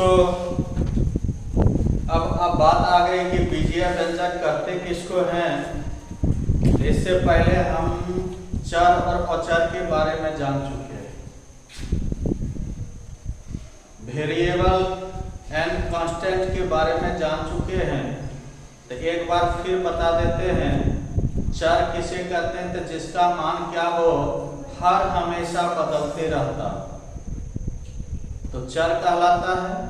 तो अब बात आ गई कि बीजीय व्यंजक कहते किसको हैं। इससे पहले हम चर और अचर के बारे में जान चुके हैं, वेरिएबल एंड कांस्टेंट के बारे में जान चुके हैं। तो एक बार फिर बता देते हैं, चर किसे कहते हैं तो जिसका मान क्या हो, हर हमेशा बदलते रहता, तो चर कहलाता है।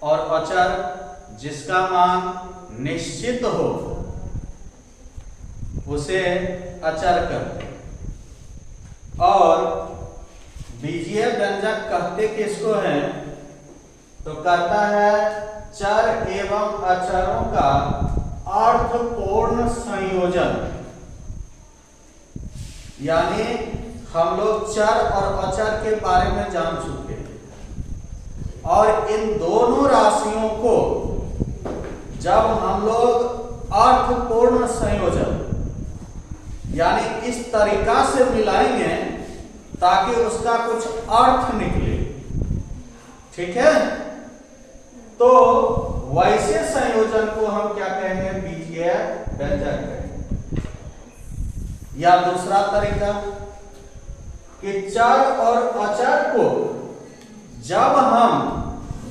और अचर जिसका मान निश्चित हो उसे अचर कहते हैं। और बीजीय व्यंजक कहते किसको हैं, तो कहता है चर एवं अचरों का अर्थपूर्ण संयोजन। यानी हम लोग चर और अचर के बारे में जान चुके हैं, और इन दोनों राशियों को जब हम लोग अर्थपूर्ण संयोजन यानी इस तरीका से मिलाएंगे ताकि उसका कुछ अर्थ निकले, ठीक है, तो वैसे संयोजन को हम क्या कहेंगे, बीजीय व्यंजक कहेंगे। या दूसरा तरीका कि चर और अचर को जब हम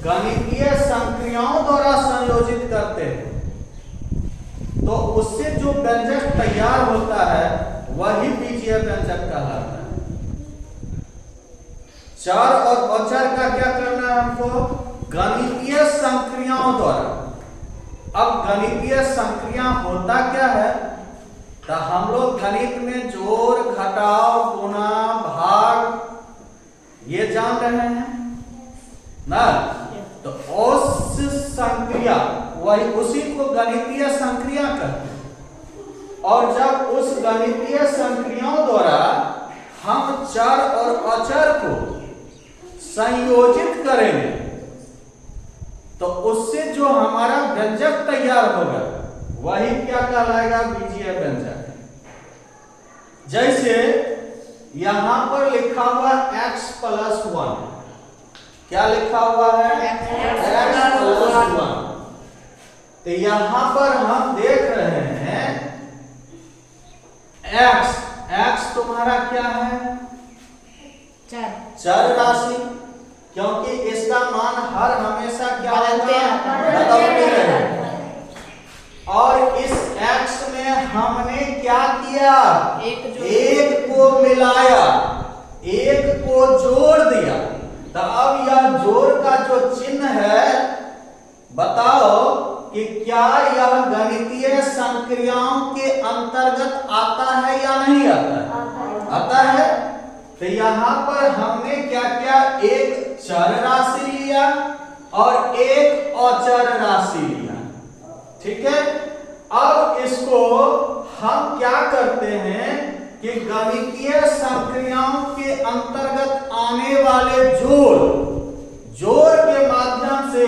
गणितीय संक्रियाओं द्वारा संयोजित करते हैं तो उससे जो व्यंजक तैयार होता है वही बीजीय व्यंजक कहलाता है। चर और अचर का क्या करना है हमको, गणितीय संक्रियाओं द्वारा। अब गणितीय संक्रिया होता क्या है, तो हम लोग गणित में जोड़, घटाव, गुणा, भाग ये जान रहे हैं ना, तो उस संक्रिया वही उसी को गणितीय संक्रिया कहते हैं। और जब उस गणितीय संक्रियाओं द्वारा हम चर और अचर को संयोजित करेंगे तो उससे जो हमारा व्यंजक तैयार होगा वही क्या कहलाएगा, बीजीय व्यंजक। जैसे यहां पर लिखा हुआ x+1, क्या लिखा हुआ है, x+1। तो यहां पर हम देख रहे हैं x तुम्हारा क्या है, चर राशि, क्योंकि इसका मान हर हमेशा क्या बदलते रहे। और इस x में हमने क्या किया, एक को मिलाया, एक को जोड़ दिया। तो अब यह जोड़ का जो चिन्ह है, बताओ कि क्या यह गणितीय संक्रियाओं के अंतर्गत आता है या नहीं आता है, आता है। तो यहां पर हमने क्या किया, एक चर राशि लिया और एक अचर राशि लिया, ठीक है। अब इसको हम क्या करते हैं कि गणितीय संक्रियाओं के अंतर्गत आने वाले जोड़ के माध्यम से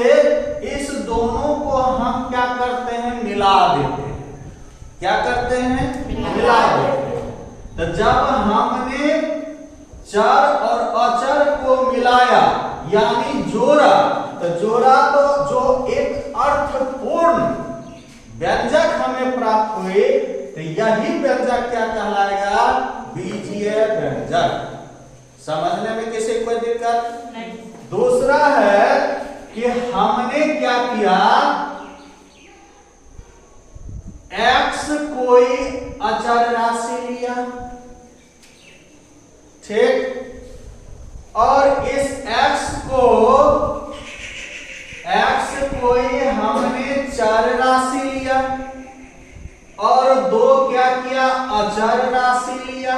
इस दोनों को हम क्या करते हैं, मिला देते हैं। क्या करते हैं, मिला देते हैं। तो जब हमने चर और अचर को मिलाया यानी जोड़ा, तो जोड़ा तो जो एक अर्थपूर्ण व्यंजक हमें प्राप्त हुए, तो यही व्यंजक क्या कहलाएगा, बीजीय व्यंजक। समझने में किसी कोई दिक्कत नहीं। दूसरा है कि हमने क्या किया, x कोई अचर राशि लिया, ठीक, और इस x कोई हमने चर राशि लिया और दो क्या किया, अचर राशि लिया,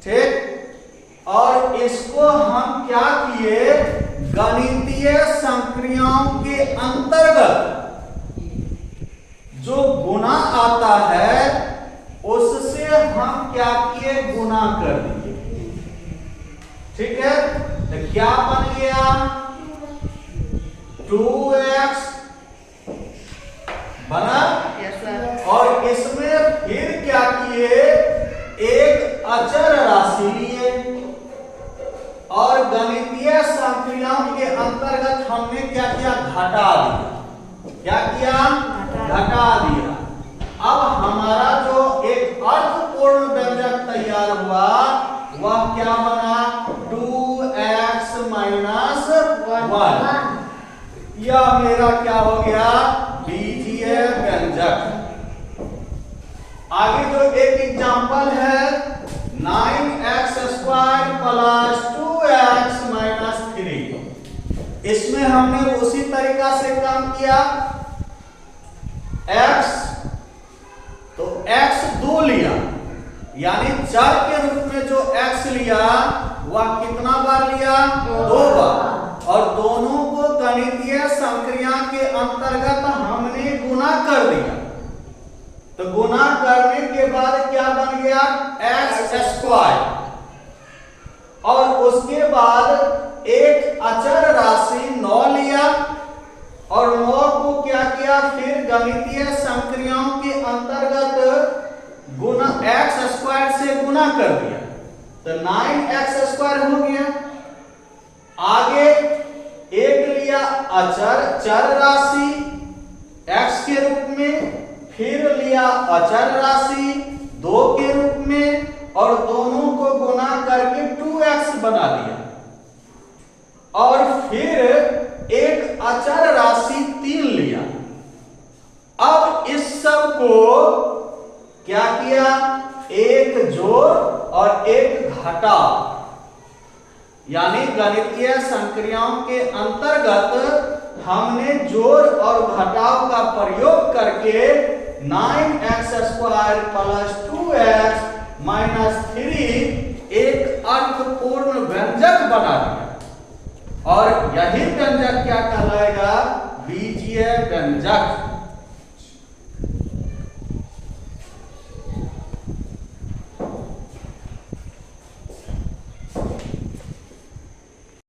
ठीक। और इसको हम क्या किए, गणितीय संक्रियाओं के अंतर्गत जो गुणा आता है उससे हम क्या किए, गुणा कर दिए, ठीक है। तो क्या बन गया, 2x बना। और इसमें फिर क्या किए, एक अचर राशि लिए और गणितीय संक्रियाओं के अंतर्गत घटा दिया। अब हमारा जो एक अर्थपूर्ण व्यंजक तैयार हुआ वह क्या बना? 2x minus 1। यह मेरा क्या हो गया? बीजीय व्यंजक। आगे जो एक एग्जांपल है 9x square plus 2x minus 3। इसमें हमने उसी तरीका से काम किया। x तो x 2 लिया, यानी चर के रूप में जो x लिया वह कितना बार लिया? 2 बार। और दोनों को गणितीय संक्रिया के अंतर्गत हमने गुना कर दिया। तो गुना करने के बाद क्या बन गया? x square. और उसके बाद एक अचर राशि 9 लिया और 9 को क्या किया? फिर गणितीय संक्रियाओं के अंतर्गत गुना x स्क्वायर से गुना कर दिया, तो 9x स्क्वायर हो गया। आगे एक लिया अचर चर राशि x के रूप में, फिर लिया अचर राशि 2 के रूप में और दोनों को गुना करके 2x बना दिया। और फिर एक अचर राशि 3 लिया। अब इस सब को क्या किया? एक जोड़ और एक घटाव, यानी गणितीय संक्रियाओं के अंतर्गत हमने जोड़ और घटाव का प्रयोग करके 9x square plus 2x minus 3 एक अर्थपूर्ण व्यंजक बना दिया। और यही व्यंजक क्या कहलाएगा? बीजीय व्यंजक।